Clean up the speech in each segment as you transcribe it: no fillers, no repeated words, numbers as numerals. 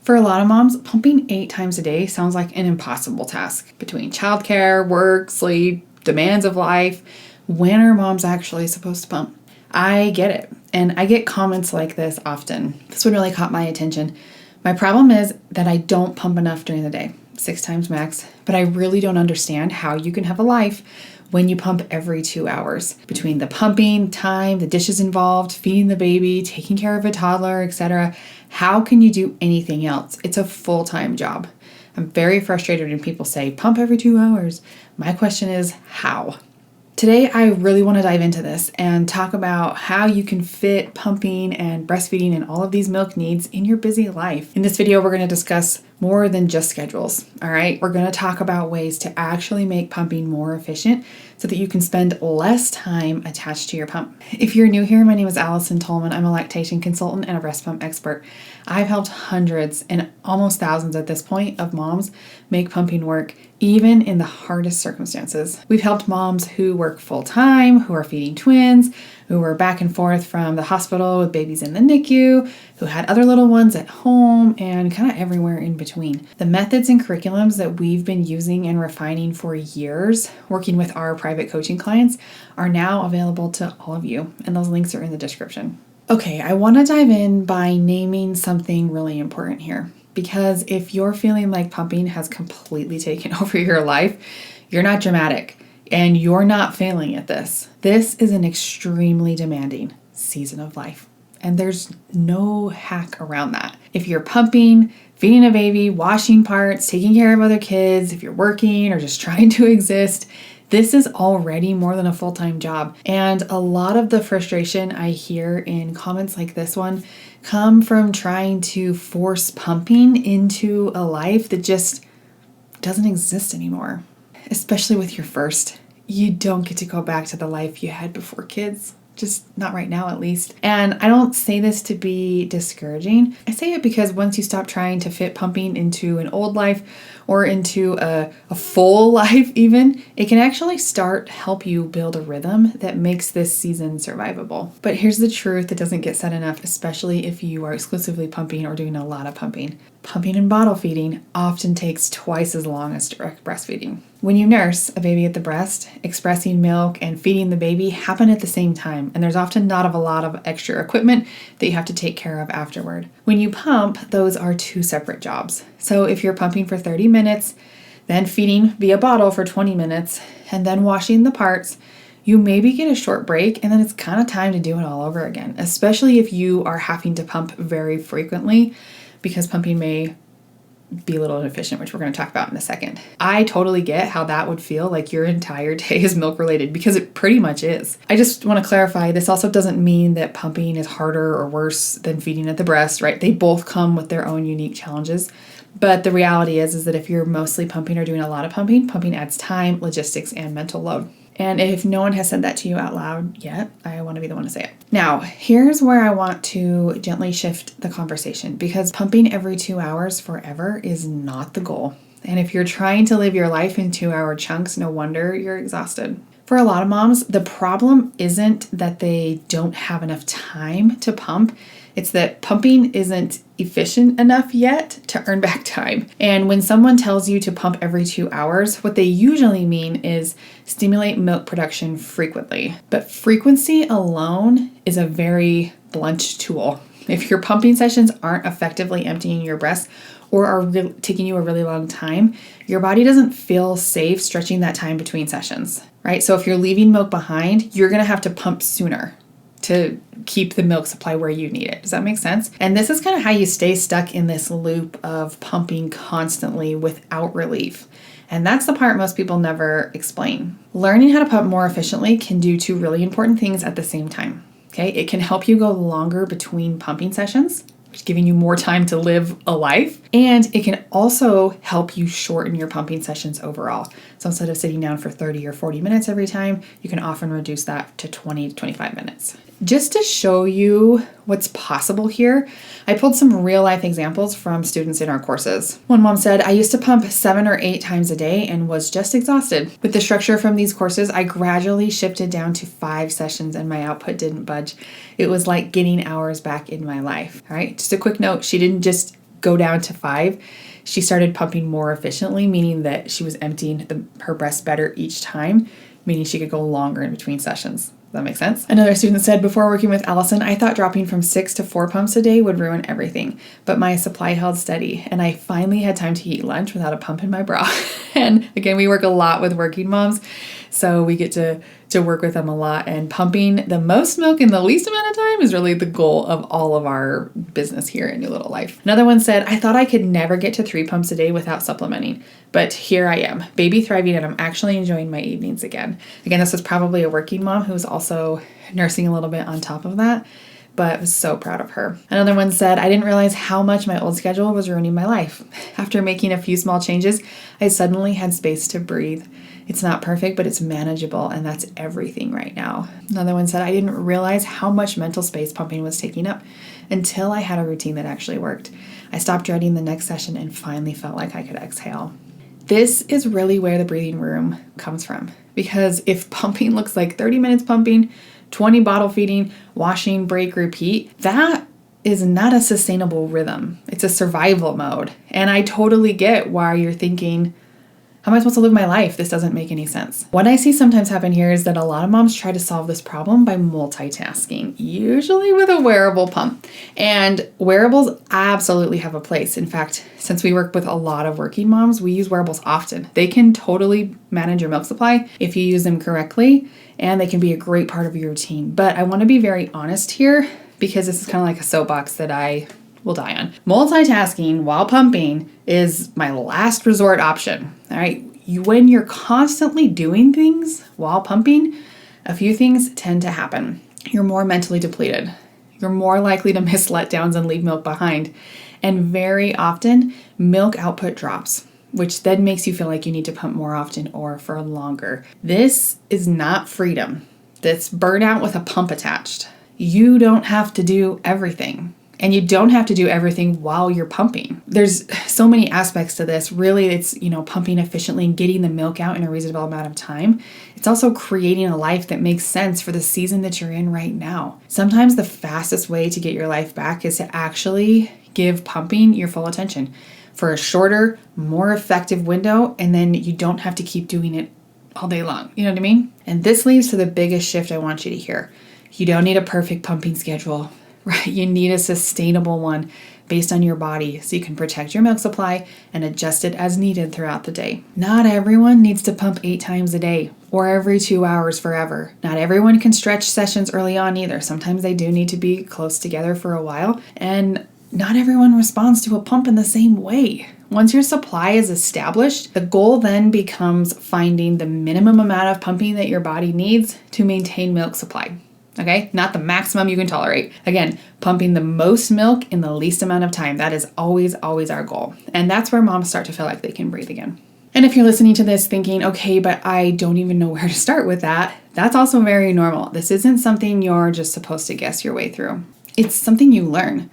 For a lot of moms, pumping 8 times a day sounds like an impossible task. Between childcare, work, sleep, demands of life, when are moms actually supposed to pump? I get it, and I get comments like this often. This one really caught my attention. My problem is that I don't pump enough during the day, 6 times max, but I really don't understand how you can have a life when you pump every 2 hours. Between the pumping, time, the dishes involved, feeding the baby, taking care of a toddler, etc., how can you do anything else? It's a full-time job. I'm very frustrated when people say, pump every 2 hours. My question is, how? Today, I really want to dive into this and talk about how you can fit pumping and breastfeeding and all of these milk needs in your busy life. In this video, we're going to discuss more than just schedules, all right? We're going to talk about ways to actually make pumping more efficient so that you can spend less time attached to your pump. If you're new here, my name is Allison Tolman. I'm a lactation consultant and a breast pump expert. I've helped hundreds and almost thousands at this point of moms make pumping work, even in the hardest circumstances. We've helped moms who work full-time, who are feeding twins, who were back and forth from the hospital with babies in the NICU, who had other little ones at home, and kind of everywhere in between. The methods and curriculums that we've been using and refining for years, working with our private coaching clients, are now available to all of you, and those links are in the description. Okay, I want to dive in by naming something really important here, because if you're feeling like pumping has completely taken over your life, you're not dramatic. And you're not failing at this. This is an extremely demanding season of life. And there's no hack around that. If you're pumping, feeding a baby, washing parts, taking care of other kids, if you're working or just trying to exist, this is already more than a full-time job. And a lot of the frustration I hear in comments like this one come from trying to force pumping into a life that just doesn't exist anymore. Especially with your first. You don't get to go back to the life you had before kids. Just not right now, at least. And I don't say this to be discouraging. I say it because once you stop trying to fit pumping into an old life or into a full life even, it can actually help you build a rhythm that makes this season survivable. But here's the truth that doesn't get said enough, especially if you are exclusively pumping or doing a lot of pumping. Pumping and bottle feeding often takes twice as long as direct breastfeeding. When you nurse a baby at the breast, expressing milk and feeding the baby happen at the same time, and there's often not a lot of extra equipment that you have to take care of afterward. When you pump, those are 2 separate jobs. So if you're pumping for 30 minutes, then feeding via bottle for 20 minutes, and then washing the parts, you maybe get a short break, and then it's kind of time to do it all over again, especially if you are having to pump very frequently, because pumping may be a little inefficient, which we're going to talk about in a second. I totally get how that would feel like your entire day is milk related, because it pretty much is. I just want to clarify, this also doesn't mean that pumping is harder or worse than feeding at the breast, right? They both come with their own unique challenges. But the reality is that if you're mostly pumping or doing a lot of pumping adds time, logistics, and mental load. And if no one has said that to you out loud yet, I want to be the one to say it. Now, here's where I want to gently shift the conversation, because pumping every 2 hours forever is not the goal. And if you're trying to live your life in 2-hour chunks, no wonder you're exhausted. For a lot of moms, the problem isn't that they don't have enough time to pump. It's that pumping isn't efficient enough yet to earn back time. And when someone tells you to pump every 2 hours, what they usually mean is stimulate milk production frequently. But frequency alone is a very blunt tool. If your pumping sessions aren't effectively emptying your breast or are taking you a really long time, your body doesn't feel safe stretching that time between sessions, right? So if you're leaving milk behind, you're going to have to pump sooner to keep the milk supply where you need it. Does that make sense? And this is kind of how you stay stuck in this loop of pumping constantly without relief. And that's the part most people never explain. Learning how to pump more efficiently can do 2 really important things at the same time. Okay, it can help you go longer between pumping sessions, which is giving you more time to live a life. And it can also help you shorten your pumping sessions overall. So instead of sitting down for 30 or 40 minutes every time, you can often reduce that to 20 to 25 minutes. Just to show you what's possible here, I pulled some real life examples from students in our courses. One mom said, I used to pump 7 or 8 times a day and was just exhausted. With the structure from these courses, I gradually shifted down to 5 sessions and my output didn't budge. It was like getting hours back in my life. All right, just a quick note, she didn't just go down to 5, she started pumping more efficiently, meaning that she was emptying her breast better each time, meaning she could go longer in between sessions. Does that make sense? Another student said, before working with Allison, I thought dropping from 6 to 4 pumps a day would ruin everything, but my supply held steady, and I finally had time to eat lunch without a pump in my bra. And again, we work a lot with working moms, so we get to work with them a lot, and pumping the most milk in the least amount of time is really the goal of all of our business here at New Little Life. Another one said, I thought I could never get to 3 pumps a day without supplementing, but here I am, baby thriving, and I'm actually enjoying my evenings again. Again, this was probably a working mom who was also nursing a little bit on top of that, but I was so proud of her. Another one said, I didn't realize how much my old schedule was ruining my life. After making a few small changes, I suddenly had space to breathe. It's not perfect, but it's manageable, and that's everything right now. Another one said, I didn't realize how much mental space pumping was taking up until I had a routine that actually worked. I stopped dreading the next session and finally felt like I could exhale. This is really where the breathing room comes from, because if pumping looks like 30 minutes pumping, 20 bottle feeding, washing, break, repeat, that is not a sustainable rhythm. It's a survival mode. And I totally get why you're thinking, how am I supposed to live my life? This doesn't make any sense. What I see sometimes happen here is that a lot of moms try to solve this problem by multitasking, usually with a wearable pump. And wearables absolutely have a place. In fact, since we work with a lot of working moms, we use wearables often. They can totally manage your milk supply if you use them correctly, and they can be a great part of your routine. But I want to be very honest here, because this is kind of like a soapbox that I will die on. Multitasking while pumping is my last resort option. All right. When you're constantly doing things while pumping, a few things tend to happen. You're more mentally depleted. You're more likely to miss letdowns and leave milk behind. And very often, milk output drops, which then makes you feel like you need to pump more often or for longer. This is not freedom. That's burnout with a pump attached. You don't have to do everything. And you don't have to do everything while you're pumping. There's so many aspects to this. Really, it's, pumping efficiently and getting the milk out in a reasonable amount of time. It's also creating a life that makes sense for the season that you're in right now. Sometimes the fastest way to get your life back is to actually give pumping your full attention for a shorter, more effective window, and then you don't have to keep doing it all day long. You know what I mean? And this leads to the biggest shift I want you to hear. You don't need a perfect pumping schedule. Right? You need a sustainable one based on your body so you can protect your milk supply and adjust it as needed throughout the day. Not everyone needs to pump 8 times a day or every 2 hours forever. Not everyone can stretch sessions early on either. Sometimes they do need to be close together for a while, and not everyone responds to a pump in the same way. Once your supply is established, the goal then becomes finding the minimum amount of pumping that your body needs to maintain milk supply. Okay, not the maximum you can tolerate. Again, pumping the most milk in the least amount of time. That is always, always our goal. And that's where moms start to feel like they can breathe again. And if you're listening to this thinking, okay, but I don't even know where to start with that, that's also very normal. This isn't something you're just supposed to guess your way through. It's something you learn.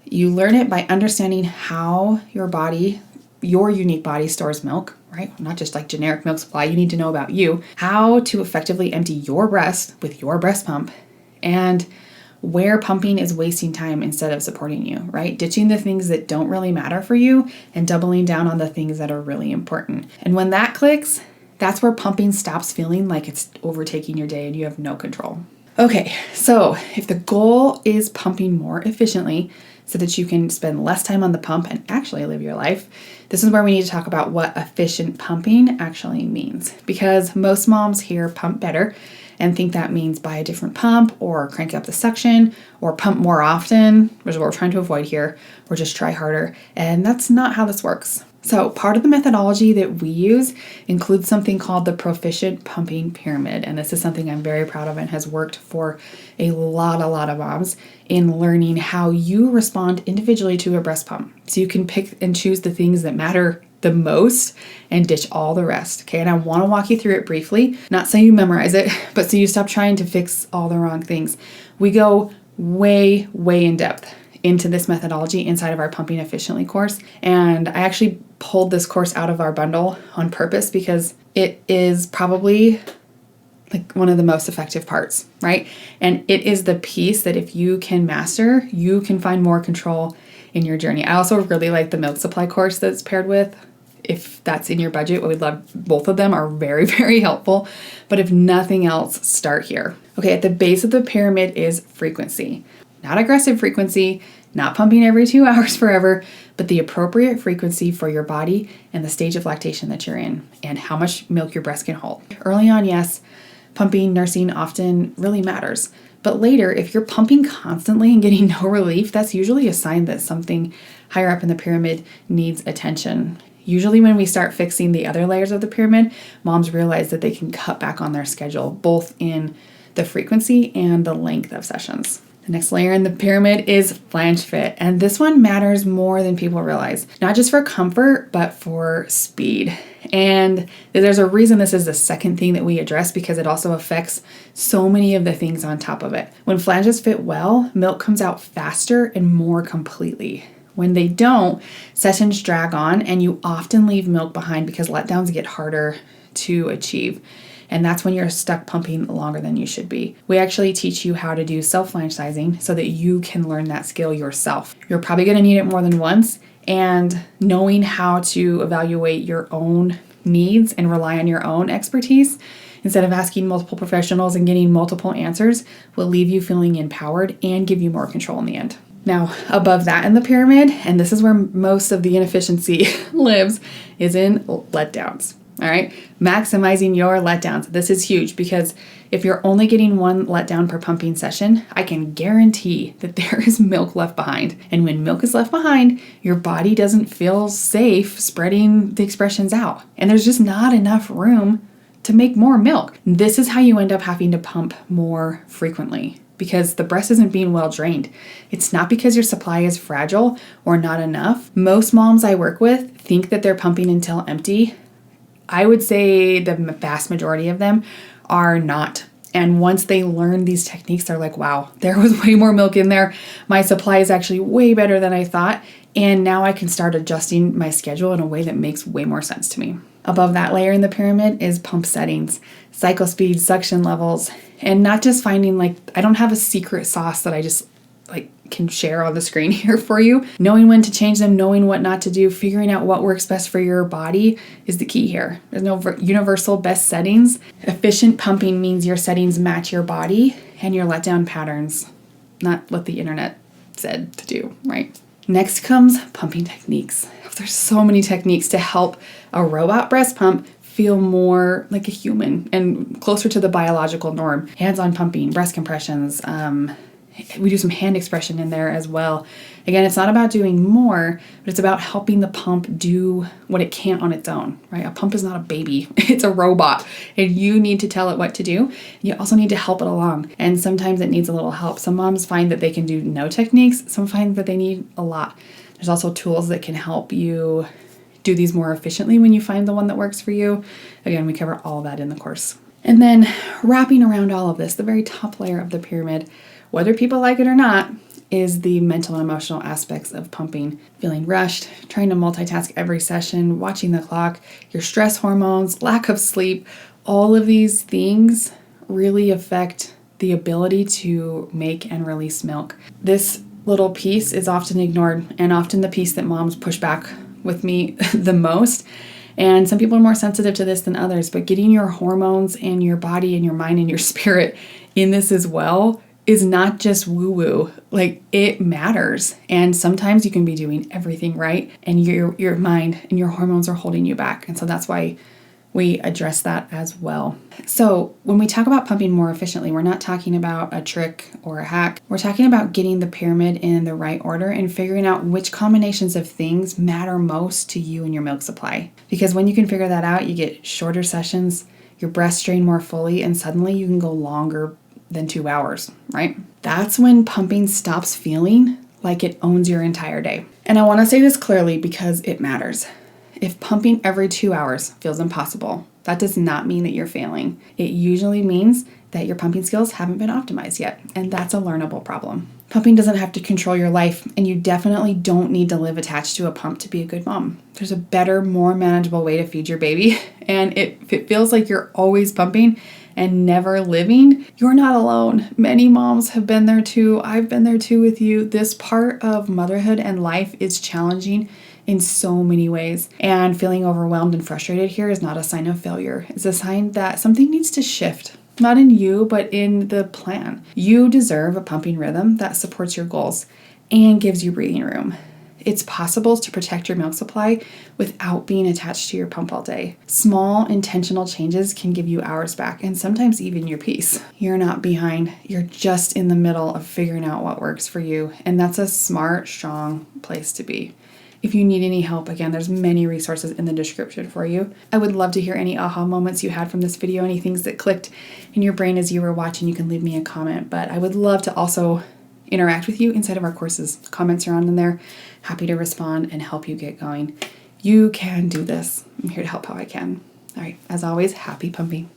You learn it by understanding how your body, your unique body stores milk, right? Not just like generic milk supply. You need to know about you, how to effectively empty your breast with your breast pump, and where pumping is wasting time instead of supporting you, right? Ditching the things that don't really matter for you and doubling down on the things that are really important. And when that clicks, that's where pumping stops feeling like it's overtaking your day and you have no control. Okay, so if the goal is pumping more efficiently so that you can spend less time on the pump and actually live your life, this is where we need to talk about what efficient pumping actually means. Because most moms hear pump better and think that means buy a different pump or crank up the suction or pump more often, which is what we're trying to avoid here, or just try harder. And that's not how this works. So part of the methodology that we use includes something called the Proficient Pumping Pyramid. And this is something I'm very proud of and has worked for a lot of moms in learning how you respond individually to a breast pump. So you can pick and choose the things that matter the most and ditch all the rest. Okay, and I want to walk you through it briefly, not so you memorize it, but so you stop trying to fix all the wrong things. We go way in depth into this methodology inside of our Pumping Efficiently course. And I actually pulled this course out of our bundle on purpose because it is probably like one of the most effective parts, right? And it is the piece that if you can master, you can find more control in your journey. I also really like the milk supply course that's paired with. If that's in your budget, we'd love both of them are very, very helpful. But if nothing else, start here. Okay, at the base of the pyramid is frequency. Not aggressive frequency, not pumping every 2 hours forever, but the appropriate frequency for your body and the stage of lactation that you're in and how much milk your breast can hold. Early on, yes, pumping, nursing often really matters. But later, if you're pumping constantly and getting no relief, that's usually a sign that something higher up in the pyramid needs attention. Usually when we start fixing the other layers of the pyramid, moms realize that they can cut back on their schedule, both in the frequency and the length of sessions. The next layer in the pyramid is flange fit, and this one matters more than people realize, not just for comfort, but for speed. And there's a reason this is the second thing that we address, because it also affects so many of the things on top of it. When flanges fit well, milk comes out faster and more completely. When they don't, sessions drag on and you often leave milk behind because letdowns get harder to achieve. And that's when you're stuck pumping longer than you should be. We actually teach you how to do self-flange sizing so that you can learn that skill yourself. You're probably going to need it more than once, and knowing how to evaluate your own needs and rely on your own expertise instead of asking multiple professionals and getting multiple answers will leave you feeling empowered and give you more control in the end. Now, above that in the pyramid, and this is where most of the inefficiency lives, is in letdowns. All right, maximizing your letdowns. This is huge because if you're only getting one letdown per pumping session, I can guarantee that there is milk left behind. And when milk is left behind, your body doesn't feel safe spreading the expressions out. And there's just not enough room to make more milk. This is how you end up having to pump more frequently, because the breast isn't being well drained. It's not because your supply is fragile or not enough. Most moms I work with think that they're pumping until empty. I would say the vast majority of them are not. And once they learn these techniques, they're like, wow, there was way more milk in there. My supply is actually way better than I thought. And now I can start adjusting my schedule in a way that makes way more sense to me. Above that layer in the pyramid is pump settings, cycle speed, suction levels, and not just finding I don't have a secret sauce that I just can share on the screen here for you. Knowing when to change them, knowing what not to do, figuring out what works best for your body is the key here. There's no universal best settings. Efficient pumping means your settings match your body and your letdown patterns, not what the internet said to do, right? Next comes pumping techniques. There's so many techniques to help a robot breast pump feel more like a human and closer to the biological norm. Hands-on pumping, breast compressions, we do some hand expression in there as well. Again, it's not about doing more, but it's about helping the pump do what it can't on its own, right? A pump is not a baby. It's a robot, and you need to tell it what to do. You also need to help it along, and sometimes it needs a little help. Some moms find that they can do no techniques. Some find that they need a lot. There's also tools that can help you do these more efficiently when you find the one that works for you. Again, we cover all that in the course. And then wrapping around all of this, the very top layer of the pyramid, whether people like it or not, is the mental and emotional aspects of pumping. Feeling rushed, trying to multitask every session, watching the clock, your stress hormones, lack of sleep, all of these things really affect the ability to make and release milk. This little piece is often ignored, and often the piece that moms push back with me the most. And some people are more sensitive to this than others, but getting your hormones and your body and your mind and your spirit in this as well is not just woo-woo. It matters. And sometimes you can be doing everything right and your mind and your hormones are holding you back. And so that's why we address that as well. So when we talk about pumping more efficiently, we're not talking about a trick or a hack. We're talking about getting the pyramid in the right order and figuring out which combinations of things matter most to you and your milk supply. Because when you can figure that out, you get shorter sessions, your breasts drain more fully, and suddenly you can go longer than 2 hours, right? That's when pumping stops feeling like it owns your entire day. And I want to say this clearly because it matters. If pumping every 2 hours feels impossible, that does not mean that you're failing. It usually means that your pumping skills haven't been optimized yet, and that's a learnable problem. Pumping doesn't have to control your life, and you definitely don't need to live attached to a pump to be a good mom. There's a better, more manageable way to feed your baby, and if it feels like you're always pumping and never living, you're not alone. Many moms have been there too. I've been there too with you. This part of motherhood and life is challenging in so many ways. And feeling overwhelmed and frustrated here is not a sign of failure. It's a sign that something needs to shift. Not in you, but in the plan. You deserve a pumping rhythm that supports your goals and gives you breathing room. It's possible to protect your milk supply without being attached to your pump all day. Small, intentional changes can give you hours back and sometimes even your peace. You're not behind. You're just in the middle of figuring out what works for you. And that's a smart, strong place to be. If you need any help, again, there's many resources in the description for you. I would love to hear any aha moments you had from this video, any things that clicked in your brain as you were watching. You can leave me a comment, but I would love to also interact with you inside of our courses. Comments are on in there. Happy to respond and help you get going. You can do this. I'm here to help how I can. All right, as always, happy pumping.